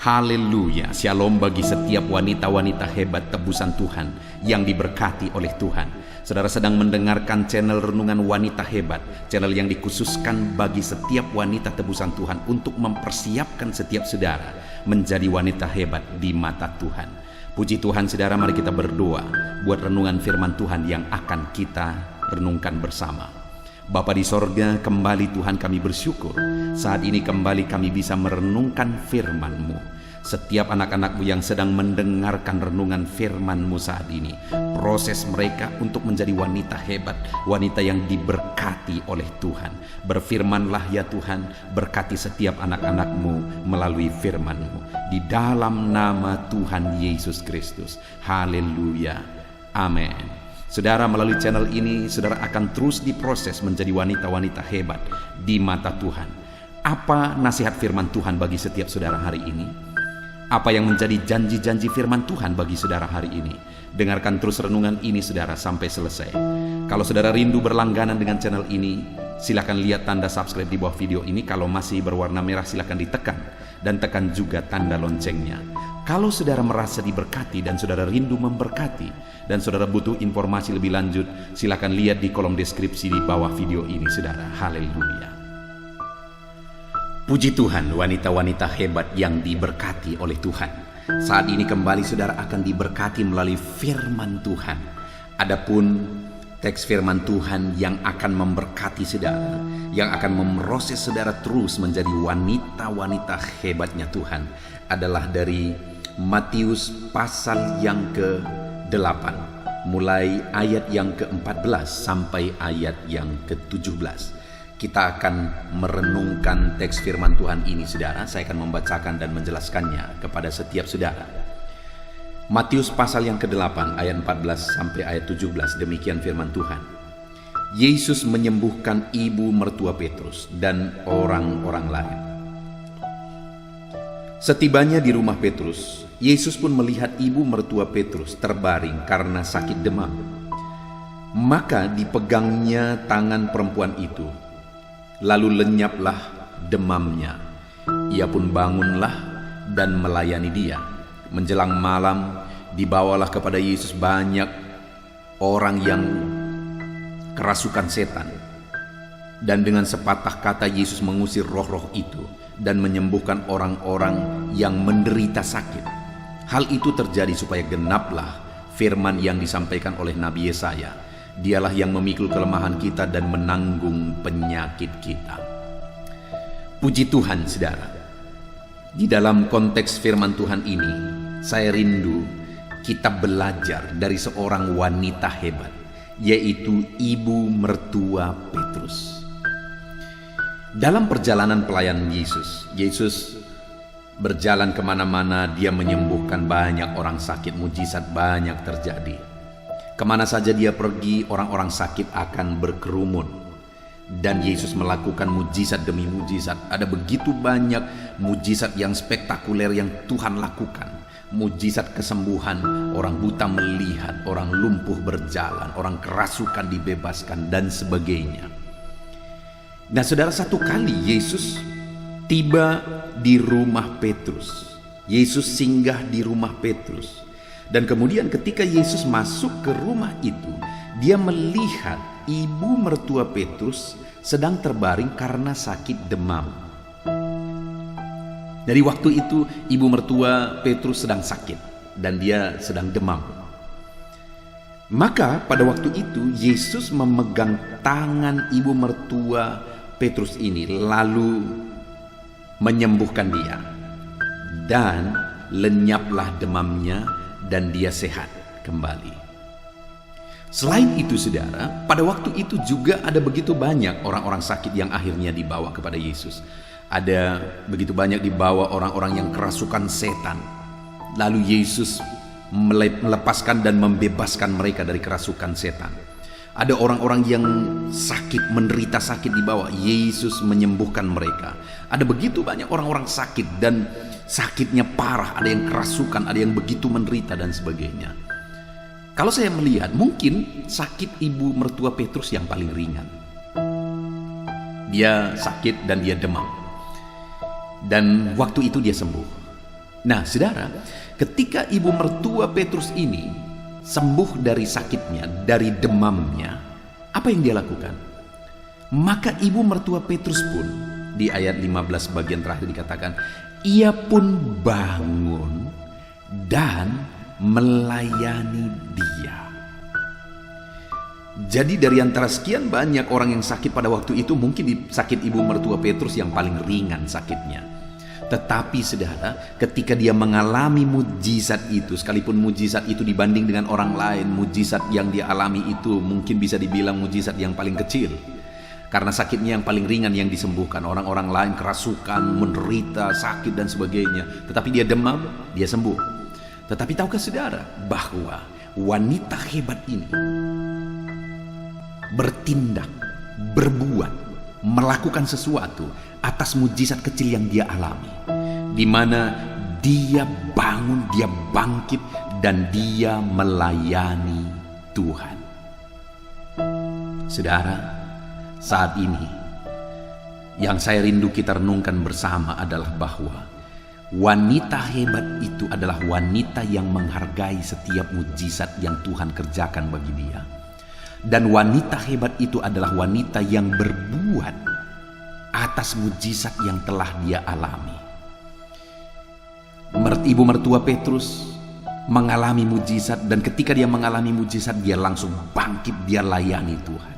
Haleluya, shalom bagi setiap wanita-wanita hebat tebusan Tuhan yang diberkati oleh Tuhan. Saudara sedang mendengarkan channel Renungan Wanita Hebat, channel yang dikhususkan bagi setiap wanita tebusan Tuhan untuk mempersiapkan setiap saudara menjadi wanita hebat di mata Tuhan. Puji Tuhan saudara, mari kita berdoa buat renungan firman Tuhan yang akan kita renungkan bersama. Bapa di sorga, kembali Tuhan kami bersyukur saat ini kembali kami bisa merenungkan firman-Mu. Setiap anak-anak-Mu yang sedang mendengarkan renungan firman-Mu saat ini, proses mereka untuk menjadi wanita hebat, wanita yang diberkati oleh Tuhan. Berfirmanlah ya Tuhan, berkati setiap anak-anak-Mu melalui firman-Mu. Di dalam nama Tuhan Yesus Kristus. Haleluya. Amin. Saudara, melalui channel ini saudara akan terus diproses menjadi wanita-wanita hebat di mata Tuhan. Apa nasihat firman Tuhan bagi setiap saudara hari ini? Apa yang menjadi janji-janji firman Tuhan bagi saudara hari ini? Dengarkan terus renungan ini saudara sampai selesai. Kalau saudara rindu berlangganan dengan channel ini, silakan lihat tanda subscribe di bawah video ini. Kalau masih berwarna merah silakan ditekan dan tekan juga tanda loncengnya. Kalau saudara merasa diberkati dan saudara rindu memberkati dan saudara butuh informasi lebih lanjut, silakan lihat di kolom deskripsi di bawah video ini saudara. Haleluya. Puji Tuhan, wanita-wanita hebat yang diberkati oleh Tuhan. Saat ini kembali saudara akan diberkati melalui firman Tuhan. Adapun teks firman Tuhan yang akan memberkati saudara, yang akan memproses saudara terus menjadi wanita-wanita hebatnya Tuhan, adalah dari Matius pasal yang ke-8, mulai ayat yang ke-14 sampai ayat yang ke-17. Kita akan merenungkan teks firman Tuhan ini saudara. Saya akan membacakan dan menjelaskannya kepada setiap saudara. Matius pasal yang ke-8 ayat 14 sampai ayat 17, demikian firman Tuhan. Yesus menyembuhkan ibu mertua Petrus dan orang-orang lain. Setibanya di rumah Petrus, Yesus pun melihat ibu mertua Petrus terbaring karena sakit demam. Maka dipegangnya tangan perempuan itu, lalu lenyaplah demamnya. Ia pun bangunlah dan melayani dia. Menjelang malam, dibawalah kepada Yesus banyak orang yang kerasukan setan. Dan dengan sepatah kata Yesus mengusir roh-roh itu dan menyembuhkan orang-orang yang menderita sakit. Hal itu terjadi supaya genaplah firman yang disampaikan oleh Nabi Yesaya. Dialah yang memikul kelemahan kita dan menanggung penyakit kita. Puji Tuhan saudara. Di dalam konteks firman Tuhan ini, saya rindu kita belajar dari seorang wanita hebat, yaitu ibu mertua Petrus. Dalam perjalanan pelayanan Yesus berjalan kemana-mana, dia menyembuhkan banyak orang sakit, mujizat banyak terjadi. Kemana saja dia pergi, orang-orang sakit akan berkerumun. Dan Yesus melakukan mujizat demi mujizat. Ada begitu banyak mujizat yang spektakuler yang Tuhan lakukan. Mujizat kesembuhan, orang buta melihat, orang lumpuh berjalan, orang kerasukan dibebaskan, dan sebagainya. Nah saudara, satu kali Yesus tiba di rumah Petrus. Yesus singgah di rumah Petrus. Dan kemudian ketika Yesus masuk ke rumah itu, dia melihat ibu mertua Petrus sedang terbaring karena sakit demam. Dari waktu itu ibu mertua Petrus sedang sakit dan dia sedang demam. Maka pada waktu itu Yesus memegang tangan ibu mertua Petrus ini lalu menyembuhkan dia. Dan lenyaplah demamnya dan dia sehat kembali. Selain itu saudara, pada waktu itu juga ada begitu banyak orang-orang sakit yang akhirnya dibawa kepada Yesus. Ada begitu banyak dibawa orang-orang yang kerasukan setan. Lalu Yesus melepaskan dan membebaskan mereka dari kerasukan setan. Ada orang-orang yang sakit, menderita sakit dibawa, Yesus menyembuhkan mereka. Ada begitu banyak orang-orang sakit dan sakitnya parah, ada yang kerasukan, ada yang begitu menderita dan sebagainya. Kalau saya melihat, mungkin sakit ibu mertua Petrus yang paling ringan. Dia sakit dan dia demam. Dan waktu itu dia sembuh. Nah, saudara, ketika ibu mertua Petrus ini sembuh dari sakitnya, dari demamnya, apa yang dia lakukan? Maka ibu mertua Petrus pun, di ayat 15 bagian terakhir dikatakan, ia pun bangun dan melayani dia. Jadi dari antara sekian banyak orang yang sakit pada waktu itu, mungkin sakit ibu mertua Petrus yang paling ringan sakitnya. Tetapi saudara, ketika dia mengalami mujizat itu, sekalipun mujizat itu dibanding dengan orang lain, mujizat yang dia alami itu mungkin bisa dibilang mujizat yang paling kecil. Karena sakitnya yang paling ringan yang disembuhkan. Orang-orang lain kerasukan, menderita, sakit dan sebagainya. Tetapi dia demam, dia sembuh. Tetapi tahukah saudara bahwa wanita hebat ini bertindak, berbuat, melakukan sesuatu atas mujizat kecil yang dia alami, di mana dia bangun, dia bangkit, dan dia melayani Tuhan. Saudara, saat ini yang saya rindu kita renungkan bersama adalah bahwa wanita hebat itu adalah wanita yang menghargai setiap mujizat yang Tuhan kerjakan bagi dia. Dan wanita hebat itu adalah wanita yang berbuat atas mujizat yang telah dia alami. Ibu mertua Petrus mengalami mujizat, dan ketika dia mengalami mujizat, dia langsung bangkit, dia layani Tuhan.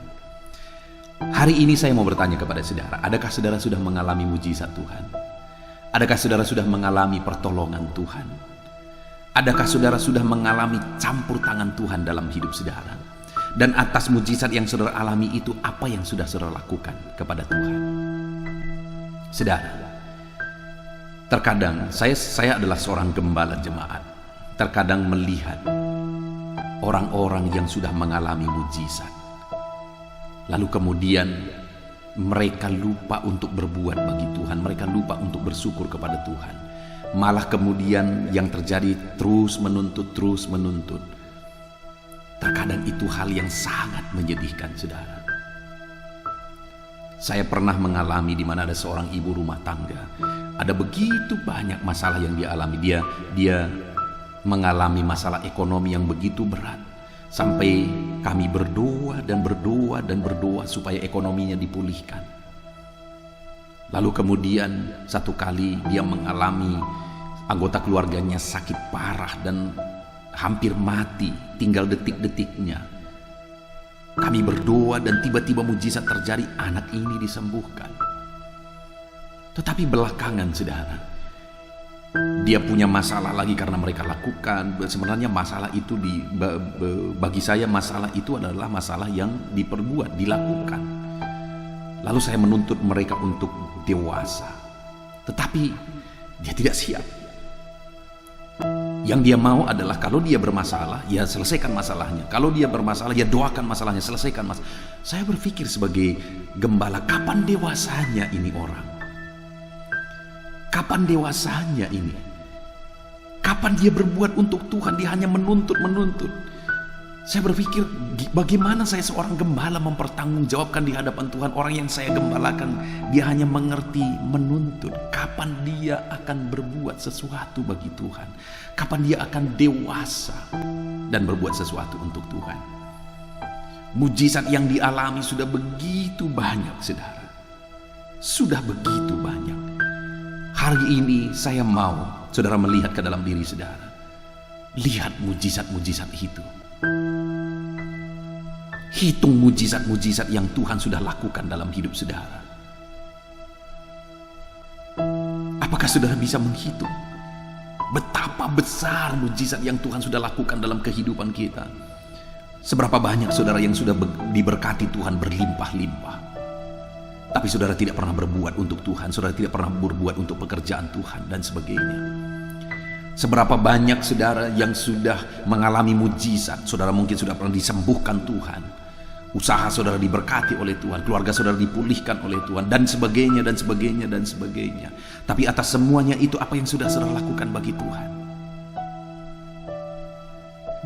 Hari ini saya mau bertanya kepada saudara, adakah saudara sudah mengalami mujizat Tuhan? Adakah saudara sudah mengalami pertolongan Tuhan? Adakah saudara sudah mengalami campur tangan Tuhan dalam hidup saudara? Dan atas mujizat yang saudara alami itu, apa yang sudah saudara lakukan kepada Tuhan? Saudara, terkadang saya adalah seorang gembala jemaat. Terkadang melihat orang-orang yang sudah mengalami mujizat, lalu kemudian mereka lupa untuk berbuat bagi Tuhan. Mereka lupa untuk bersyukur kepada Tuhan. Malah kemudian yang terjadi terus menuntut. Terkadang itu hal yang sangat menyedihkan, saudara. Saya pernah mengalami di mana ada seorang ibu rumah tangga. Ada begitu banyak masalah yang dia alami. Dia mengalami masalah ekonomi yang begitu berat. Sampai kami berdoa supaya ekonominya dipulihkan. Lalu kemudian satu kali dia mengalami anggota keluarganya sakit parah dan hampir mati, tinggal detik-detiknya. Kami berdoa dan tiba-tiba mujizat terjadi, anak ini disembuhkan. Tetapi belakangan, saudara, dia punya masalah lagi karena mereka lakukan. Sebenarnya masalah itu bagi saya masalah itu adalah masalah yang diperbuat, dilakukan. Lalu saya menuntut mereka untuk dewasa. Tetapi dia tidak siap. Yang dia mau adalah kalau dia bermasalah, ya selesaikan masalahnya. Kalau dia bermasalah, ya doakan masalahnya, selesaikan masalah. Saya berpikir sebagai gembala, kapan dewasanya ini orang? Kapan dewasanya ini? Kapan dia berbuat untuk Tuhan? Dia hanya menuntut. Saya berpikir, bagaimana saya seorang gembala mempertanggungjawabkan di hadapan Tuhan orang yang saya gembalakan? Dia hanya mengerti menuntut. Kapan dia akan berbuat sesuatu bagi Tuhan? Kapan dia akan dewasa dan berbuat sesuatu untuk Tuhan? Mujizat yang dialami sudah begitu banyak, saudara. Sudah begitu banyak. Hari ini saya mau saudara melihat ke dalam diri saudara. Lihat mujizat-mujizat itu. Hitung mujizat-mujizat yang Tuhan sudah lakukan dalam hidup saudara. Apakah saudara bisa menghitung betapa besar mujizat yang Tuhan sudah lakukan dalam kehidupan kita? Seberapa banyak saudara yang sudah diberkati Tuhan berlimpah-limpah, tapi saudara tidak pernah berbuat untuk Tuhan, saudara tidak pernah berbuat untuk pekerjaan Tuhan dan sebagainya. Seberapa banyak saudara yang sudah mengalami mujizat, saudara mungkin sudah pernah disembuhkan Tuhan, usaha saudara diberkati oleh Tuhan, keluarga saudara dipulihkan oleh Tuhan, dan sebagainya. Tapi atas semuanya itu, apa yang sudah saudara lakukan bagi Tuhan?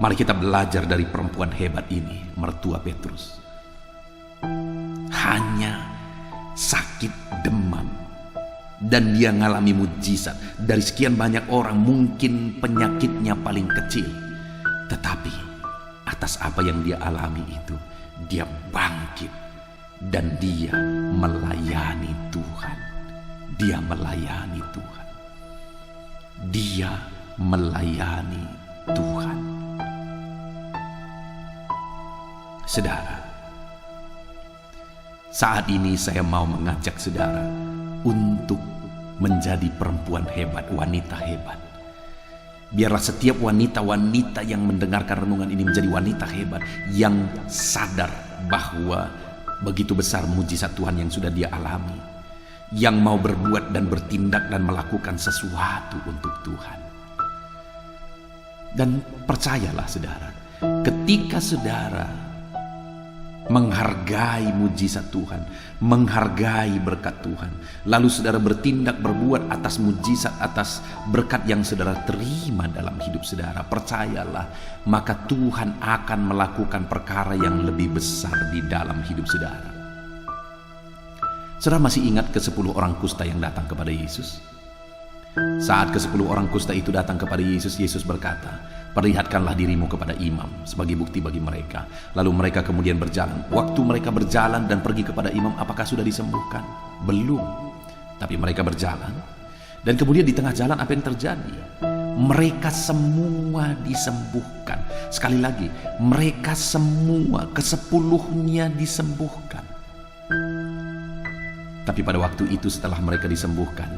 Mari kita belajar dari perempuan hebat ini, mertua Petrus. Hanya sakit demam, dan dia ngalami mujizat. Dari sekian banyak orang mungkin penyakitnya paling kecil, tetapi atas apa yang dia alami itu, dia bangkit dan dia melayani Tuhan. Dia melayani Tuhan. Dia melayani Tuhan. Saudara, saat ini saya mau mengajak saudara untuk menjadi perempuan hebat, wanita hebat. Biarlah setiap wanita-wanita yang mendengarkan renungan ini menjadi wanita hebat yang sadar bahwa begitu besar mujizat Tuhan yang sudah dia alami, yang mau berbuat dan bertindak dan melakukan sesuatu untuk Tuhan. Dan percayalah saudara, ketika saudara menghargai mujizat Tuhan, menghargai berkat Tuhan, lalu saudara bertindak berbuat atas mujizat, atas berkat yang saudara terima dalam hidup saudara, percayalah, maka Tuhan akan melakukan perkara yang lebih besar di dalam hidup saudara. Saudara masih ingat ke-10 orang kusta yang datang kepada Yesus? Saat ke-10 orang kusta itu datang kepada Yesus, Yesus berkata, "Perlihatkanlah dirimu kepada imam sebagai bukti bagi mereka." Lalu mereka kemudian berjalan. Waktu mereka berjalan dan pergi kepada imam, apakah sudah disembuhkan? Belum. Tapi mereka berjalan. Dan kemudian di tengah jalan apa yang terjadi? Mereka semua disembuhkan. Sekali lagi, mereka semua ke-10-nya disembuhkan. Tapi pada waktu itu setelah mereka disembuhkan,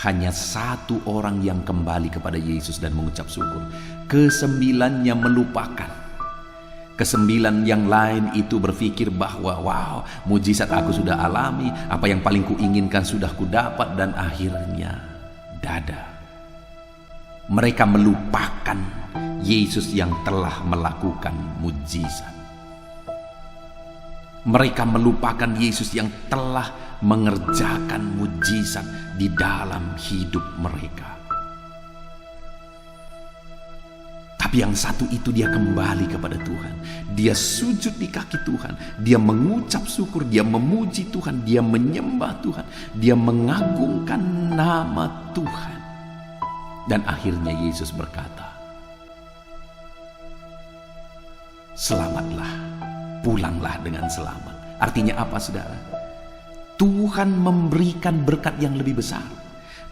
hanya 1 orang yang kembali kepada Yesus dan mengucap syukur. Ke-9-nya melupakan. Ke-9 yang lain itu berpikir bahwa wow, mujizat aku sudah alami, apa yang paling kuinginkan sudah kudapat, dan akhirnya dada. Mereka melupakan Yesus yang telah melakukan mujizat. Mereka melupakan Yesus yang telah mengerjakan mujizat di dalam hidup mereka. Tapi yang satu itu dia kembali kepada Tuhan. Dia sujud di kaki Tuhan. Dia mengucap syukur, dia memuji Tuhan, dia menyembah Tuhan, dia mengagungkan nama Tuhan. Dan akhirnya Yesus berkata, "Selamatlah, pulanglah dengan selamat." Artinya apa saudara? Tuhan memberikan berkat yang lebih besar.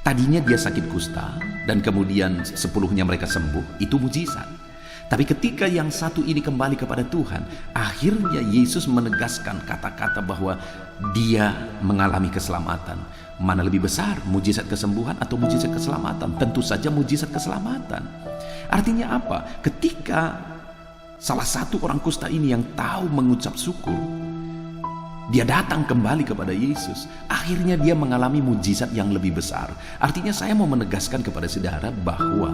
Tadinya dia sakit kusta dan kemudian 10-nya mereka sembuh, itu mujizat. Tapi ketika yang satu ini kembali kepada Tuhan, akhirnya Yesus menegaskan kata-kata bahwa dia mengalami keselamatan. Mana lebih besar, mujizat kesembuhan atau mujizat keselamatan? Tentu saja mujizat keselamatan. Artinya apa? Ketika salah satu orang kusta ini yang tahu mengucap syukur, dia datang kembali kepada Yesus, akhirnya dia mengalami mujizat yang lebih besar. Artinya saya mau menegaskan kepada saudara bahwa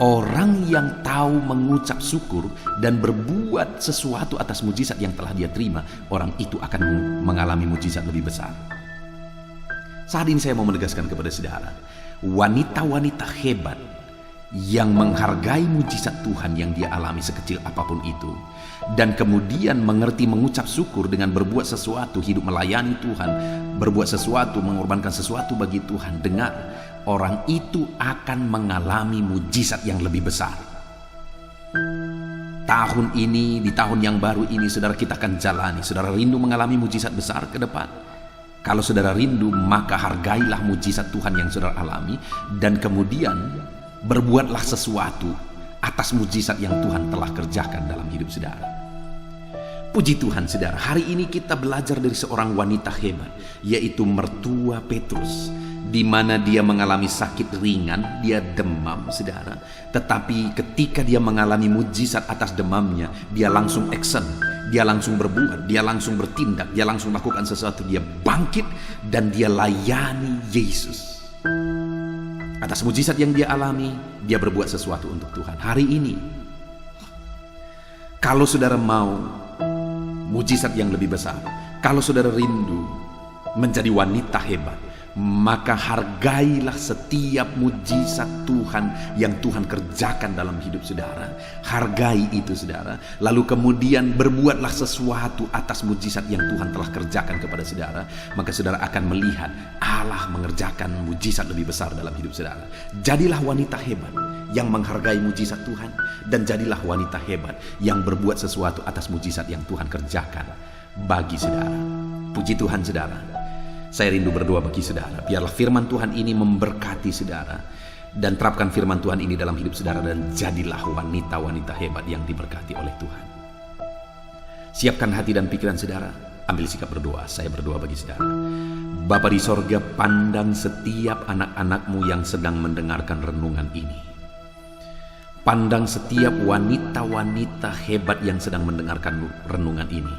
orang yang tahu mengucap syukur dan berbuat sesuatu atas mujizat yang telah dia terima, orang itu akan mengalami mujizat lebih besar. Saat ini saya mau menegaskan kepada saudara, wanita-wanita hebat yang menghargai mujizat Tuhan yang dia alami sekecil apapun itu, dan kemudian mengerti mengucap syukur dengan berbuat sesuatu, hidup melayani Tuhan, berbuat sesuatu, mengorbankan sesuatu bagi Tuhan. Dengar, orang itu akan mengalami mujizat yang lebih besar. Tahun ini, di tahun yang baru ini, saudara, kita akan jalani. Saudara rindu mengalami mujizat besar ke depan? Kalau saudara rindu, maka hargailah mujizat Tuhan yang saudara alami, dan kemudian berbuatlah sesuatu atas mujizat yang Tuhan telah kerjakan dalam hidup saudara. Puji Tuhan saudara, hari ini kita belajar dari seorang wanita hebat, yaitu mertua Petrus, di mana dia mengalami sakit ringan, dia demam saudara. Tetapi ketika dia mengalami mujizat atas demamnya, dia langsung action, dia langsung berbuat, dia langsung bertindak, dia langsung melakukan sesuatu, dia bangkit dan dia layani Yesus. Atas mujizat yang dia alami, dia berbuat sesuatu untuk Tuhan. Hari ini, kalau saudara mau mujizat yang lebih besar, kalau saudara rindu menjadi wanita hebat, maka hargailah setiap mujizat Tuhan yang Tuhan kerjakan dalam hidup saudara. Hargai itu saudara. Lalu kemudian berbuatlah sesuatu atas mujizat yang Tuhan telah kerjakan kepada saudara. Maka saudara akan melihat Allah mengerjakan mujizat lebih besar dalam hidup saudara. Jadilah wanita hebat yang menghargai mujizat Tuhan, dan jadilah wanita hebat yang berbuat sesuatu atas mujizat yang Tuhan kerjakan bagi saudara. Puji Tuhan saudara. Saya rindu berdoa bagi saudara, biarlah firman Tuhan ini memberkati saudara, dan terapkan firman Tuhan ini dalam hidup saudara, dan jadilah wanita-wanita hebat yang diberkati oleh Tuhan. Siapkan hati dan pikiran saudara, ambil sikap berdoa. Saya berdoa bagi saudara. Bapa di sorga, pandang setiap anak-anakmu yang sedang mendengarkan renungan ini. Pandang setiap wanita-wanita hebat yang sedang mendengarkan renungan ini.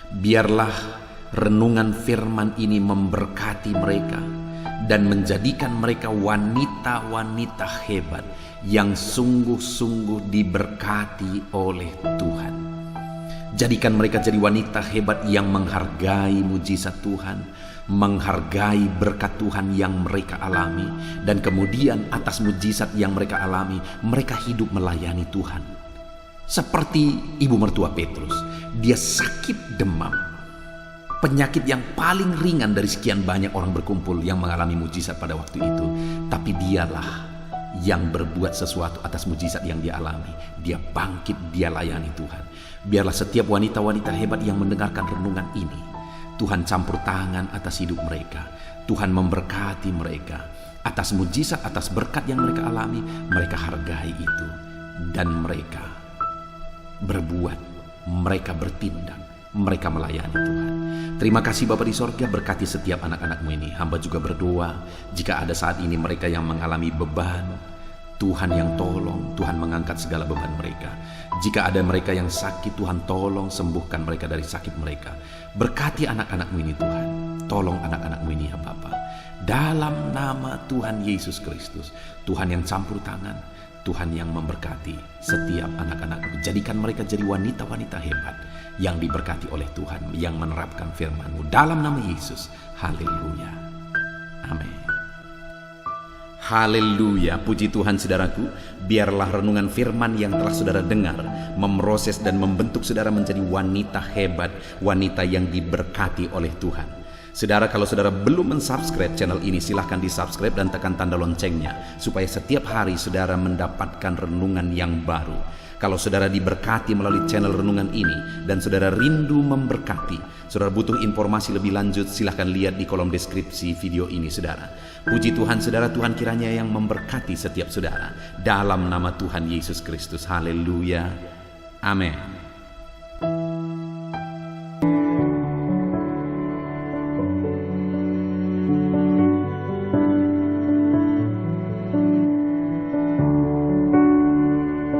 Biarlah renungan firman ini memberkati mereka dan menjadikan mereka wanita-wanita hebat yang sungguh-sungguh diberkati oleh Tuhan. Jadikan mereka jadi wanita hebat yang menghargai mujizat Tuhan, menghargai berkat Tuhan yang mereka alami, dan kemudian atas mujizat yang mereka alami, mereka hidup melayani Tuhan. Seperti ibu mertua Petrus, dia sakit demam, penyakit yang paling ringan dari sekian banyak orang berkumpul yang mengalami mujizat pada waktu itu. Tapi dialah yang berbuat sesuatu atas mujizat yang dia alami. Dia bangkit, dia layani Tuhan. Biarlah setiap wanita-wanita hebat yang mendengarkan renungan ini, Tuhan campur tangan atas hidup mereka. Tuhan memberkati mereka. Atas mujizat, atas berkat yang mereka alami, mereka hargai itu. Dan mereka berbuat, mereka bertindak, mereka melayani Tuhan. Terima kasih Bapa di sorga, berkati setiap anak-anakmu ini. Hamba juga berdoa, jika ada saat ini mereka yang mengalami beban, Tuhan yang tolong, Tuhan mengangkat segala beban mereka. Jika ada mereka yang sakit, Tuhan tolong sembuhkan mereka dari sakit mereka. Berkati anak-anakmu ini Tuhan. Tolong anak-anakmu ini ya Bapa. Dalam nama Tuhan Yesus Kristus, Tuhan yang campur tangan, Tuhan yang memberkati setiap anak-anakmu. Jadikan mereka jadi wanita-wanita hebat yang diberkati oleh Tuhan, yang menerapkan firman-Mu. Dalam nama Yesus, haleluya. Amin. Haleluya, puji Tuhan saudaraku. Biarlah renungan firman yang telah saudara dengar memproses dan membentuk saudara menjadi wanita hebat, wanita yang diberkati oleh Tuhan. Saudara, kalau saudara belum mensubscribe channel ini, silahkan di-subscribe dan tekan tanda loncengnya, supaya setiap hari saudara mendapatkan renungan yang baru. Kalau saudara diberkati melalui channel renungan ini, dan saudara rindu memberkati, saudara butuh informasi lebih lanjut, silahkan lihat di kolom deskripsi video ini saudara. Puji Tuhan saudara, Tuhan kiranya yang memberkati setiap saudara. Dalam nama Tuhan Yesus Kristus, haleluya, amin.